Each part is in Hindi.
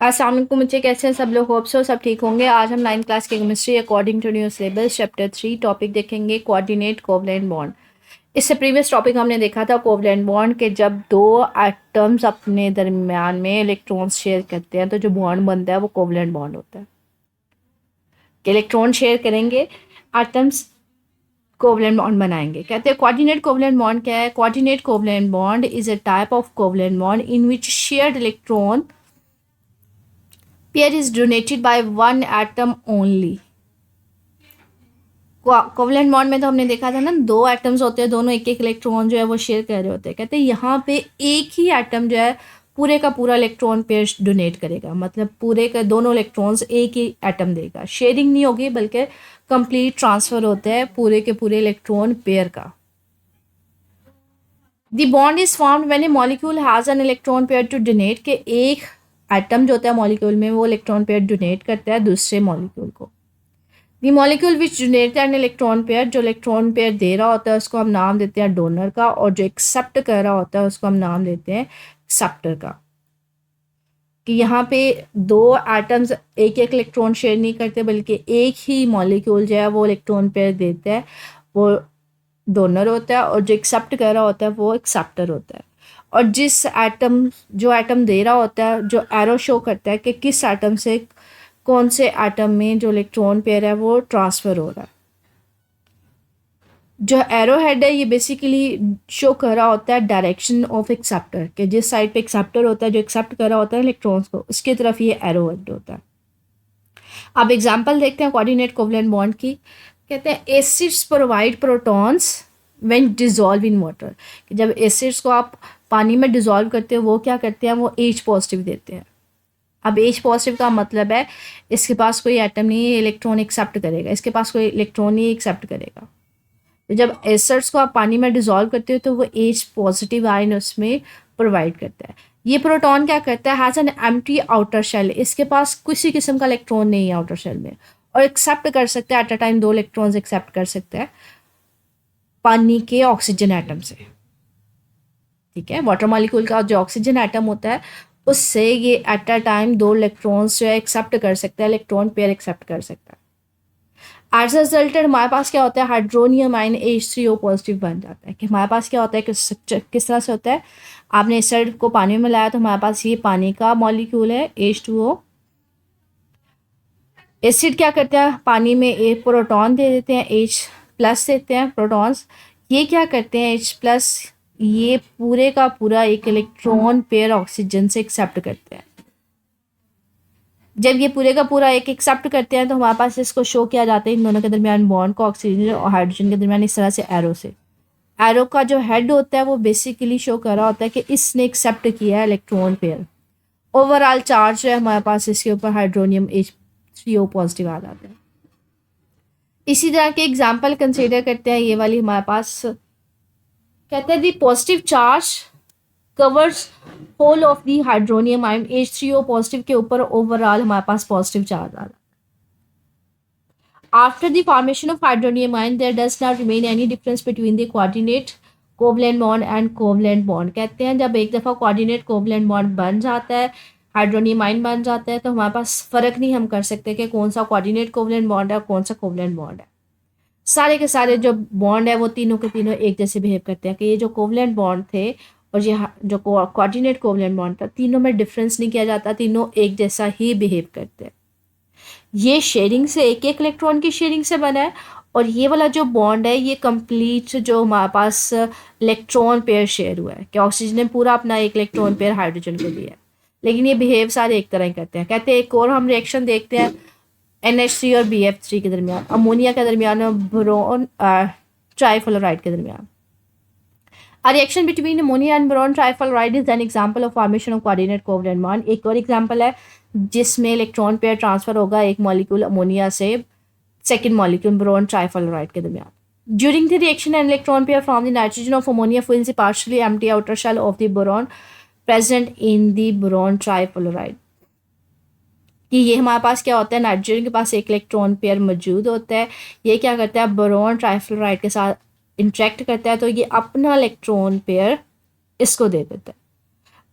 अस्सलाम वालेकुम बच्चे, कैसे हैं सब लोग? होप सो सब ठीक होंगे। आज हम 9th क्लास की chemistry according to new syllabus chapter 3 topic देखेंगे कोऑर्डिनेट कोवलेंट बॉन्ड। इससे प्रीवियस टॉपिक हमने देखा था कोवलेंट बॉन्ड के जब दो एटम्स अपने दरमियान में इलेक्ट्रॉन्स शेयर करते हैं तो जो बॉन्ड बनता है वो कोवलेंट बॉन्ड होता है। कि इलेक्ट्रॉन शेयर करेंगे, एटम्स कोवलेंट बॉन्ड बनाएंगे। कहते हैं कोऑर्डिनेट कोवलेंट बॉन्ड क्या है? Coordinate covalent bond is a type of covalent bond in which shared electron pair is donated by one atom only. Covalent bond में तो हमने देखा था ना, दो एटम्स होते हैं, दोनों एक एक इलेक्ट्रॉन जो है वो शेयर कर रहे होते हैं। कहते हैं यहाँ पे एक ही एटम जो है पूरे का पूरा इलेक्ट्रॉन पेयर डोनेट करेगा, मतलब पूरे का दोनों इलेक्ट्रॉन्स एक ही एटम देगा। शेयरिंग नहीं होगी बल्कि कंप्लीट ट्रांसफर होता है पूरे के पूरे इलेक्ट्रॉन पेयर का। The bond is formed when a molecule has an electron pair to donate, के एक एटम जो होता है मॉलिक्यूल में वो इलेक्ट्रॉन पेयर डोनेट करता है दूसरे मॉलिक्यूल को। The molecule which donate an electron pair, जो इलेक्ट्रॉन पेयर दे रहा होता है उसको हम नाम देते हैं डोनर का, और जो एक्सेप्ट कर रहा होता है उसको हम नाम देते हैं एक्सेप्टर का। कि यहाँ पे दो एटम्स एक एक इलेक्ट्रॉन शेयर नहीं करते बल्कि एक ही मॉलिक्यूल जो है वो इलेक्ट्रॉन पेयर देता है, वो डोनर होता है, और जो एक्सेप्ट कर रहा होता है वो एक्सेप्टर होता है। और जो एटम दे रहा होता है, जो एरो शो करता है कि किस एटम से कौन से एटम में जो इलेक्ट्रॉन पेयर है वो ट्रांसफ़र हो रहा है। जो एरो हेड है ये बेसिकली शो कर रहा होता है डायरेक्शन ऑफ एक्सेप्टर, के जिस साइड पे एक्सेप्टर होता है जो एक्सेप्ट कर रहा होता है इलेक्ट्रॉन्स को उसकी तरफ ये एरो हेड होता है। अब एग्जांपल देखते हैं कोऑर्डिनेट कोवलेंट बॉन्ड की। कहते हैं acids provide protons when dissolve in water. जब एसिड्स को आप पानी में डिजॉल्व करते हो वो क्या करते हैं, वो H पॉजिटिव देते हैं। अब H पॉजिटिव का मतलब है इसके पास कोई एटम नहीं है, इलेक्ट्रॉन एक्सेप्ट करेगा, इसके पास कोई इलेक्ट्रॉन नहीं एक्सेप्ट करेगा। तो जब एसिड्स को आप पानी में डिजॉल्व करते हो तो वो H पॉजिटिव आयन उसमें प्रोवाइड करता है। ये प्रोटॉन क्या करता है, has an empty outer shell, इसके पास किसी किस्म का इलेक्ट्रॉन नहीं है आउटर शेल में, और एक्सेप्ट कर सकता है एट अ टाइम दो इलेक्ट्रॉन्स एक्सेप्ट कर सकता है पानी के ऑक्सीजन एटम से। ठीक है, वाटर मॉलिक्यूल का जो ऑक्सीजन एटम होता है उससे ये एट अ टाइम दो इलेक्ट्रॉन्स जो है एक्सेप्ट कर सकता है, इलेक्ट्रॉन पेयर एक्सेप्ट कर सकता है। एज रिजल्ट हमारे पास क्या होता है, हाइड्रोनियम आयन H3O पॉजिटिव बन जाता है। कि हमारे पास क्या होता है, किस तरह से होता है, आपने एसिड को पानी में मिलाया तो हमारे पास ये पानी का मॉलिक्यूल है H2O। एसिड क्या करते हैं, पानी में एक प्रोटॉन दे देते हैं, H प्लस देते हैं प्रोटॉन्स। ये क्या करते हैं H प्लस, ये पूरे का पूरा एक इलेक्ट्रॉन पेयर ऑक्सीजन से एक्सेप्ट करते हैं। जब ये पूरे का पूरा एक एक्सेप्ट करते हैं तो हमारे पास इसको शो किया जाता है इन दोनों के दरमियान बॉन्ड को ऑक्सीजन और हाइड्रोजन के दरमियान इस तरह से एरो से। एरो का जो हेड होता है वो बेसिकली शो कर रहा होता है कि इसने एक्सेप्ट किया है इलेक्ट्रॉन पेयर। ओवरऑल चार्ज है हमारे पास इसके ऊपर हाइड्रोनियम H3O पॉजिटिव आ जाता है। इसी तरह के एग्जाम्पल कंसिडर करते हैं, ये वाली हमारे पास कहते हैं the positive charge covers whole of the hydronium ion H3O positive के ऊपर ओवरऑल हमारे पास पॉजिटिव चार्ज आ रहा है। After the formation of hydronium ion there does not remain any difference between the coordinate covalent bond and covalent bond. कहते हैं जब एक दफ़ा कोऑर्डिनेट कोवलेंट बॉन्ड बन जाता है, हाइड्रोनियम आयन बन जाता है, तो हमारे पास फ़र्क नहीं हम कर सकते कि कौन सा कोऑर्डिनेट कोवलेंट बॉन्ड है और कौन सा कोवलेंट बॉन्ड है। सारे के सारे जो बॉन्ड है वो तीनों के तीनों एक जैसे बिहेव करते हैं। कि ये जो कोवलेंट बॉन्ड थे और ये जो कोऑर्डिनेट कोवलेंट बॉन्ड था, तीनों में डिफरेंस नहीं किया जाता, तीनों एक जैसा ही बिहेव करते हैं। ये शेयरिंग से एक एक इलेक्ट्रॉन की शेयरिंग से बना है, और ये वाला जो बॉन्ड है ये कंप्लीट जो हमारे पास इलेक्ट्रॉन पेयर शेयर हुआ है कि ऑक्सीजन ने पूरा अपना एक इलेक्ट्रॉन पेयर हाइड्रोजन को दिया है, लेकिन ये बिहेव सारे एक तरह ही करते हैं। कहते हैं एक और हम रिएक्शन देखते हैं NH3 और BF3 के दरमियान, अमोनिया के दरमियान और बोरोन ट्राइफ्लोराइड के दरमियान। A reaction between ammonia and boron trifluoride is an example of formation of coordinate covalent bond। एक और एग्जाम्पल है जिसमें इलेक्ट्रॉन पेयर ट्रांसफर होगा एक मॉलिक्यूल अमोनिया से सेकेंड मॉलिक्यूल बोरोन ट्राइफ्लोराइड के दरमियान। During the reaction, an electron pair from the nitrogen of ammonia fills the partially empty outer shell of the boron present in the boron trifluoride। कि ये हमारे पास क्या होता है, नाइट्रोजन के पास एक इलेक्ट्रॉन पेयर मौजूद होता है, ये क्या करता है बोरोन ट्राइफ्लोराइड के साथ इंटरेक्ट करता है तो ये अपना इलेक्ट्रॉन पेयर इसको दे देता है।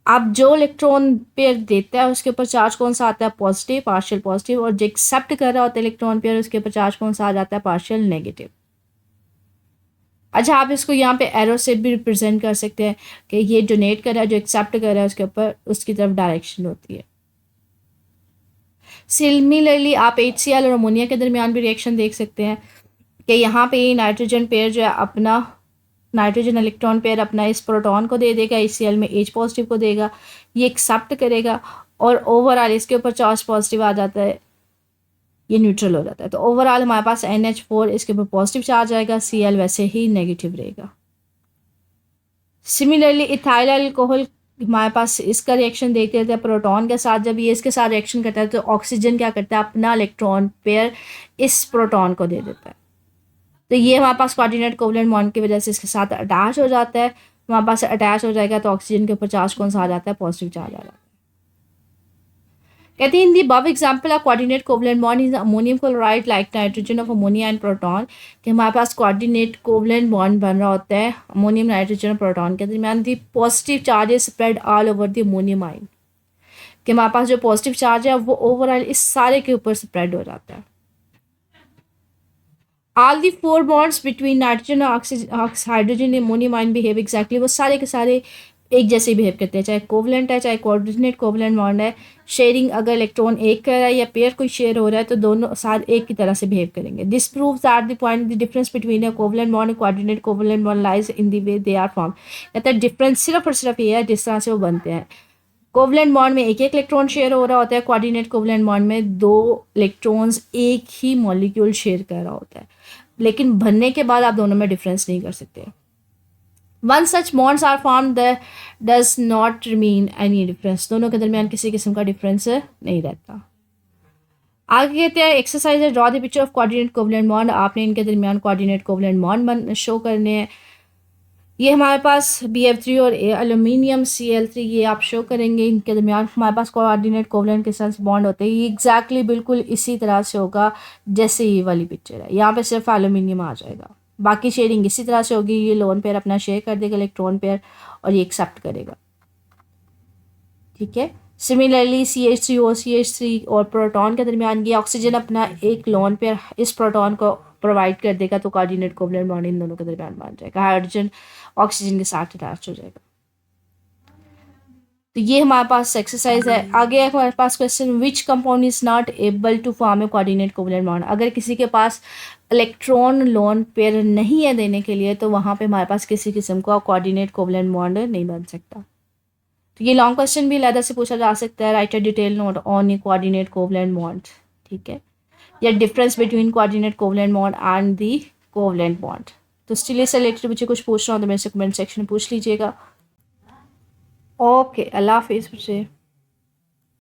अब जो इलेक्ट्रॉन पेयर देता है उसके ऊपर चार्ज कौन सा आता है, पॉजिटिव, पार्शियल पॉजिटिव, और जो एक्सेप्ट कर रहा होता है इलेक्ट्रॉन पेयर उसके ऊपर चार्ज कौन सा आ जाता है, पार्शियल नेगेटिव। अच्छा, आप इसको यहाँ पे एरो से भी रिप्रेजेंट कर सकते हैं कि ये डोनेट कर रहा है, जो एक्सेप्ट कर रहा है उसके ऊपर उसकी तरफ डायरेक्शन होती है। सिमिलरली आप HCl और अमोनिया के दरमियान भी रिएक्शन देख सकते हैं कि यहाँ पे ये नाइट्रोजन पेयर जो है अपना नाइट्रोजन इलेक्ट्रॉन पेयर अपना इस प्रोटॉन को दे देगा, HCl में H पॉजिटिव को देगा, ये एक्सेप्ट करेगा और ओवरऑल इसके ऊपर चार्ज पॉजिटिव आ जाता है, ये न्यूट्रल हो जाता है। तो ओवरऑल हमारे पास NH4 इसके ऊपर पॉजिटिव चार्ज आएगा, Cl वैसे ही नेगेटिव रहेगा। सिमिलरली इथाइल अल्कोहल हमारे पास इसका रिएक्शन देखते रहते हैं प्रोटॉन के साथ। जब ये इसके साथ रिएक्शन करता है तो ऑक्सीजन क्या करता है, अपना इलेक्ट्रॉन पेयर इस प्रोटॉन को दे देता है। तो ये हमारे पास कोऑर्डिनेट कोवलेंट बॉन्ड की वजह से इसके साथ अटैच हो जाता है। हमारे पास अटैच हो जाएगा तो ऑक्सीजन के ऊपर चार्ज कौन सा आ जाता है, पॉजिटिव चार्ज आ जाता है। कहते हैं इन दी above example of coordinate covalent bond is ammonium chloride like nitrogen of ammonia and proton, कि हमारे पास कोऑर्डिनेट कोवलेंट बॉन्ड बन रहा होता है अमोनियम, नाइट्रोजन और प्रोटॉन के दरमियान। दी positive charge is spread all over the ammonium ion, कि हमारे पास जो पॉजिटिव चार्ज है वो ओवरऑल इस सारे के ऊपर स्प्रेड हो जाता है। All the 4 bonds between nitrogen और hydrogen ammonium ion behave exactly, वो सारे के सारे एक जैसे बिहेव करते हैं, चाहे कोवलेंट है चाहे कोऑर्डिनेट कोवलेंट बॉन्ड है। शेयरिंग अगर इलेक्ट्रॉन एक कर रहा है या पेयर कोई शेयर हो रहा है तो दोनों साथ एक की तरह से बिहेव करेंगे। This proves that the point the difference between a covalent bond and coordinate covalent bond lies in the way they are form. कहते हैं डिफरेंस सिर्फ और सिर्फ ये है जिस तरह से वो बनते हैं। कोवलेंट बॉन्ड में एक एक इलेक्ट्रॉन शेयर हो रहा होता है, कोऑर्डिनेट कोवलेंट बॉन्ड में 2 इलेक्ट्रॉन्स एक ही मॉलिक्यूल शेयर कर रहा होता है, लेकिन बनने के बाद आप दोनों में डिफरेंस नहीं कर सकते। Once such bonds are form does not remain any difference, दोनों के दरमियान किसी किस्म का डिफरेंस नहीं रहता। आगे कहते हैं एक्सरसाइज है draw the picture of coordinate covalent bond, आपने इनके दरमियान कोऑर्डिनेट कोवलेंट बॉन्ड शो करने हैं। ये हमारे पास BF3 और एल्यूमिनियम Cl3 ये आप शो करेंगे, इनके दरमियान हमारे पास कोऑर्डिनेट कोवलेंट के साथ बॉन्ड होते हैं। ये एग्जैक्टली बिल्कुल इसी तरह से होगा जैसे ये वाली पिक्चर है, यहाँ पे सिर्फ एल्यूमिनियम आ जाएगा, बाकी शेयरिंग इसी तरह से होगी। ये लोन पेयर अपना शेयर कर देगा इलेक्ट्रॉन पेयर और ये एक्सेप्ट करेगा, ठीक है। सिमिलरली CH3O CH3 और प्रोटॉन के दरमियान ये ऑक्सीजन अपना एक लोन पेयर इस प्रोटॉन को प्रोवाइड कर देगा, तो कोऑर्डिनेट कोवलेंट बॉन्ड इन दोनों के दरमियान बन जाएगा, हाइड्रोजन ऑक्सीजन के साथ अटैच हो जाएगा। तो ये हमारे पास एक्सरसाइज है। आगे हमारे पास question, which compound is not able to form a coordinate covalent bond. अगर किसी के पास इलेक्ट्रॉन लोन पेयर नहीं है देने के लिए तो वहाँ पे हमारे पास किसी किस्म का कोऑर्डिनेट कोवलेंट बॉन्ड नहीं बन सकता। तो ये लॉन्ग क्वेश्चन भी अलग से पूछा जा सकता है, right a detail note on A coordinate covalent bond, ठीक है, या difference between coordinate covalent bond and the covalent bond. तो स्टिल इससे रिलेटेड मुझे कुछ पूछना हो तो मेरे से कमेंट सेक्शन में पूछ लीजिएगा। ओके, अल्लाह हाफिज़ बच्चे।